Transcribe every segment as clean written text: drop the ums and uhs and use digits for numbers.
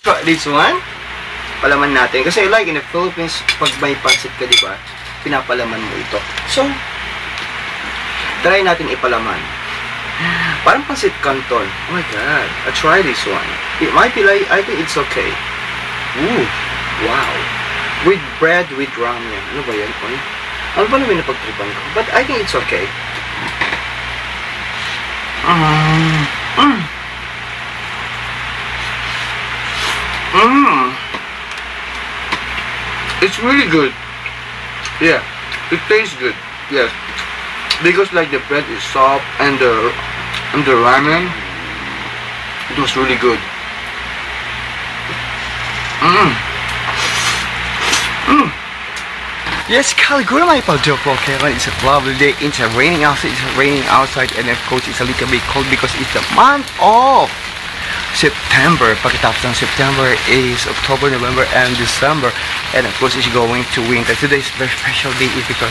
So, this one, palaman natin. Kasi like in the Philippines, pag may pancit ka, di ba, pinapalaman mo ito. So, try natin ipalaman. Parang pancit canton. Oh my God. I try this one. It might be like, I think it's okay. Ooh, wow. With bread, with ramen. Ano ba yan? Oy? Ano ba naman napagtripan ko? But I think it's okay. It's really good. Yeah, it tastes good. Yes, because like the bread is soft and the ramen, it was really good. Yes, Caligula my pagjopo, okay? It's a lovely day. It's raining outside, and of course it's a little bit cold because it's the month of September. Pagkatapos ng September is October, November, and December, and of course it's going to winter. Today's very special day is because,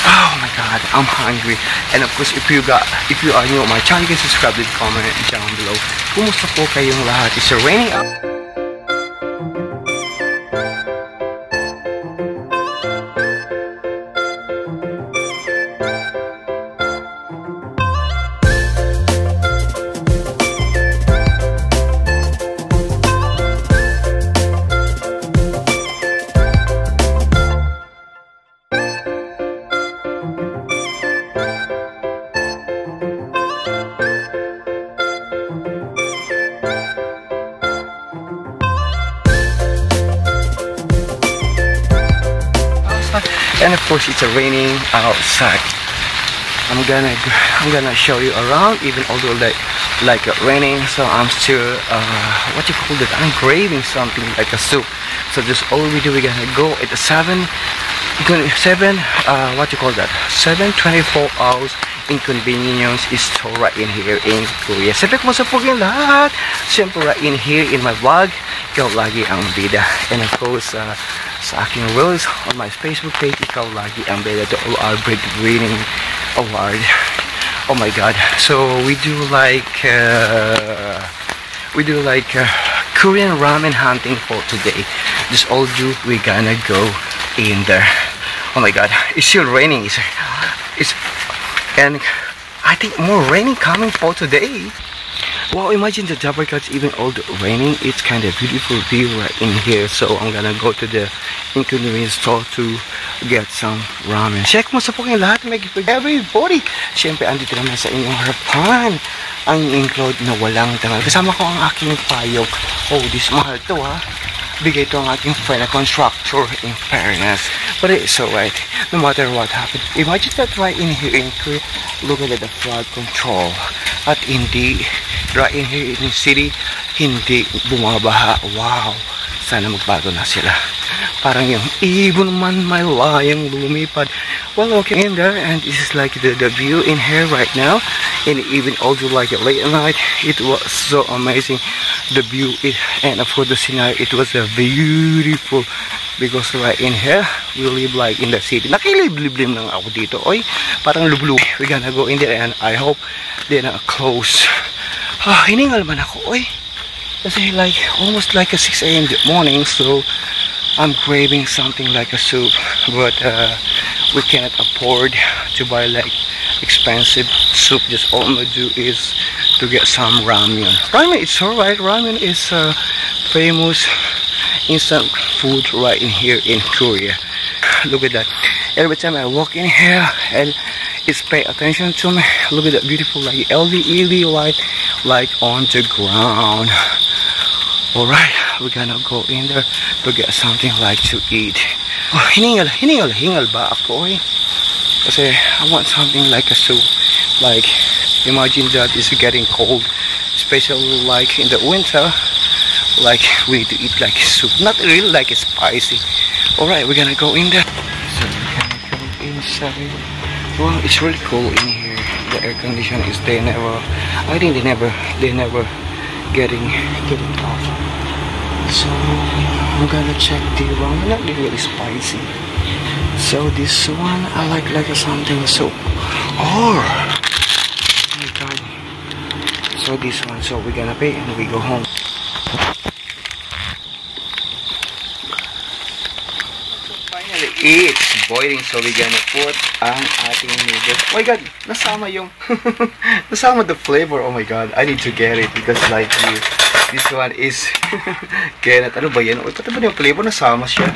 oh my God, I'm hungry. And of course, if you are new on my channel, you can subscribe and comment down below. Kumusta po kayong lahat? It's raining out. And of course it's raining outside. I'm gonna show you around, even although like raining. So I'm still what you call that? I'm craving something like a soup. So just all we do, we're gonna go at 7 what you call that? 7:24 hours inconvenience store right in here in Korea. Siyempre kumusta po kayong lahat? Siyempre right in here in my vlog, ikaw lagi ang bida. And of course sa aking reels on my Facebook page, ikaw lagi ang bida to all our winning award. Oh my God. So we do like Korean ramen hunting for today. Just all you, we're gonna go in there. Oh my God, it's still raining. And I think more raining coming for today. Wow, imagine the Jabber Cuts, even all the raining, it's kind of beautiful view right in here. So I'm gonna go to the inconvenience store to get some ramen. Check mo sa po kayo lahat, everybody. Siyempre, andito naman sa inyong harapan ang include na walang tangal. Kasama ko ang aking payok. Oh, this mahal to ha. Bigay ito ang aking friend na contractor, in fairness. But it's alright, no matter what happened. Imagine that right in here in Korea, look at the flood control. At hindi, right in here in the city, hindi bumabaha. Wow, sana magbago na sila. Parang yung ibon man may layang lumipad. Well, okay in there, and this is like the view in here right now. And even also like late at night, it was so amazing. The view, and for the scenario, it was beautiful. Because right in here, we live like in the city. Nakilib-liblim lang ako dito. Oy, parang lublu. We're gonna go in there, and I hope they're not close. Hiningal man ako, oy. Kasi like, almost like a 6 AM in the morning, so I'm craving something like a soup. But we cannot afford to buy like expensive soup. Just all we do is to get some ramen. Ramen, it's alright. Ramen is famous instant food right in here in Korea. Look at that. Every time I walk in here, and it's pay attention to me. Look at that beautiful like LED light like on the ground. Alright, we're gonna go in there to get something like to eat. Oh, hiningal ba ako eh? Kasi I want something like a soup. Like, imagine that it's getting cold, especially like in the winter. Like, we need to eat like soup, not really like spicy. Alright, we're gonna go in there. So we're gonna go inside. Well, it's really cool in here. The air conditioner is I think they never getting off. So I'm gonna check the ramen. Not really spicy. So this one I like something soup. Oh my God. So this one, so we're gonna pay and we go home. It's boiling, so we're gonna put ang ating noodles. Oh my god, nasama yung nasama the flavor. Oh my god, I need to get it because like this one is ganat. Ano ba yan? Oy, pati ba yung flavor nasama siya?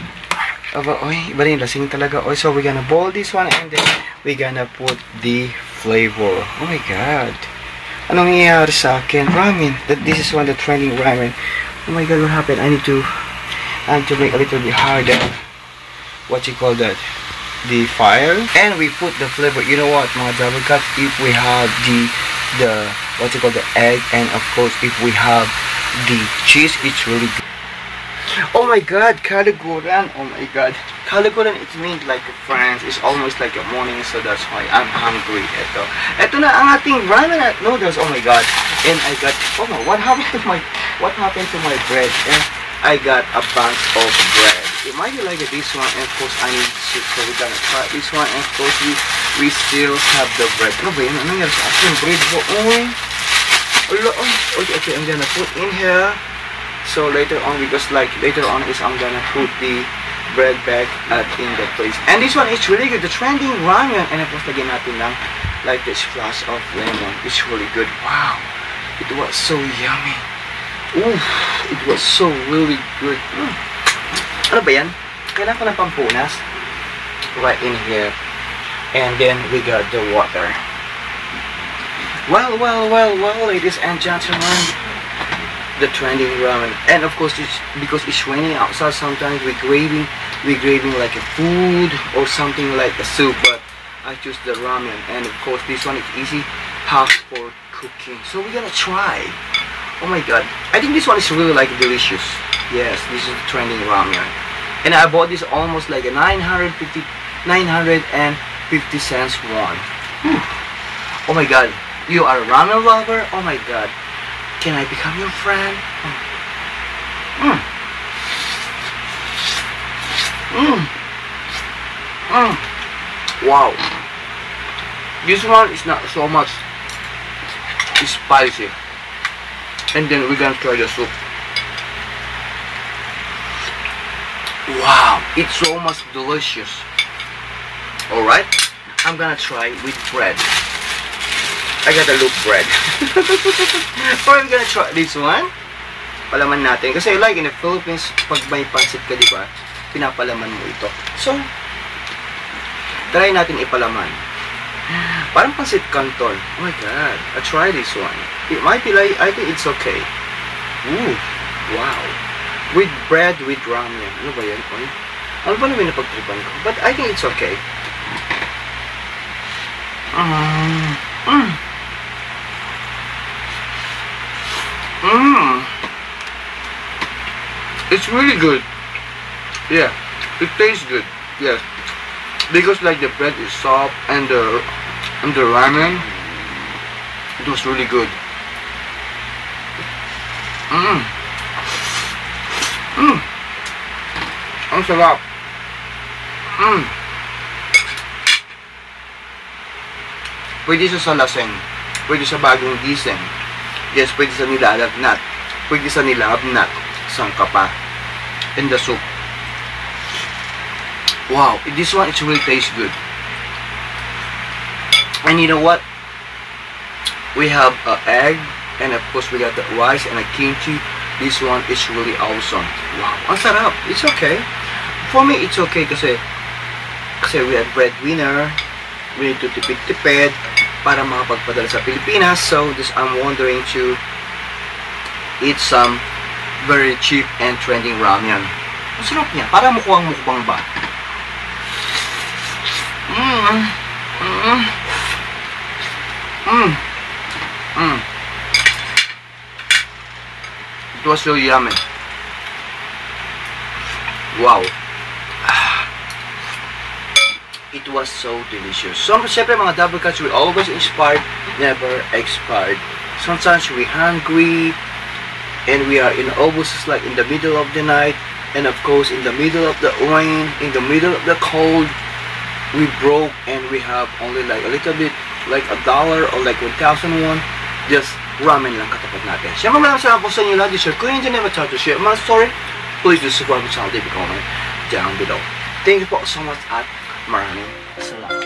Aba, oy, iba rin lasing talaga. Oy, so we're gonna boil this one and then we're gonna put the flavor. Oh my god. Anong nangyayari sa akin? Ramen. This is one the trending ramen. Oh my god, what happened? I need to make a little bit harder. What you call that? The fire. And we put the flavor. You know what, mga double cut? If we have the what you call the egg, and of course if we have the cheese, it's really good. Oh my god, kaliguran. Oh my god. Kaliguran, it means like France. It's almost like a morning, so that's why I'm hungry. Ito na ang ating ramen at noodles. Oh my god. And I got, oh no, what happened to my bread? And I got a bunch of bread. It might be like this one, and of course I need to, so we're gonna try this one, and of course we still have the bread. Ano ba yun? Anong yan sa ating bread po? Okay, I'm gonna put in here. So later on, because like later on is I'm gonna put the bread back in the place. And this one is really good, the trending ramen. And of course, lagyan natin lang like this splash of lemon. It's really good. Wow, it was so yummy. Ooh, it was so really good. Ano ba yan? Kailangan ko ng pampunas. Right in here. And then we got the water. Well, ladies and gentlemen, the trending ramen. And of course, because it's raining outside, sometimes we're craving like a food or something like a soup. But I choose the ramen. And of course, this one is easy, half for cooking. So we're gonna try. Oh my god, I think this one is really like delicious. Yes, this is the trending ramen. And I bought this almost like a 950 cents one. Oh my god, you are a ramen lover? Oh my god, can I become your friend? Wow, this one is not so much spicy. And then we're gonna try the soup. Wow, it's so much delicious. Alright, I'm gonna try with bread. I gotta look bread. Or I'm gonna try this one. Palaman natin. Kasi like in the Philippines, pag may pansit ka, diba, pinapalaman mo ito. So, try natin ipalaman. Parang pansit canton. Oh my god, I try this one. It might be like, I think it's okay. Ooh, wow. With bread, with ramen. Ano ba yan? Ano ba naman napagtripan ko? But I think it's okay. It's really good. Yeah, it tastes good. Yes, because like the bread is soft and the ramen, it was really good. Ang sarap. Pwede sa laseng, pwede sa bagong gising. Yes, pwede sa nilalagnat, pwede sa nilabnat, sangka pa. And the soup. Wow, this one it really tastes good. And you know what? We have an egg, and of course we got the rice and a kimchi. This one is really awesome. Wow, ang sarap. It's okay. For me, it's okay kasi we are breadwinner. We need to tipid-tipid para makapagpadala sa Pilipinas. So, this I'm wondering to eat some very cheap and trending ramen. Ang sarap niya. Para mukhang mukbang ba? It was so yummy. Wow. It was so delicious. So, syempre mga double cuts, we always inspired, never expired. Sometimes we're hungry, and we are in almost like in the middle of the night, and of course in the middle of the rain, in the middle of the cold, we broke and we have only like a little bit, like $1 or like 1,000 won, just ramen lang katapat natin. Siyempre maraming salamat po sa inyo lahat. This is your Kuya Never Try to Share my story. Please do subscribe to the channel, leave a comment down below. Thank you po so much at maraming salamat.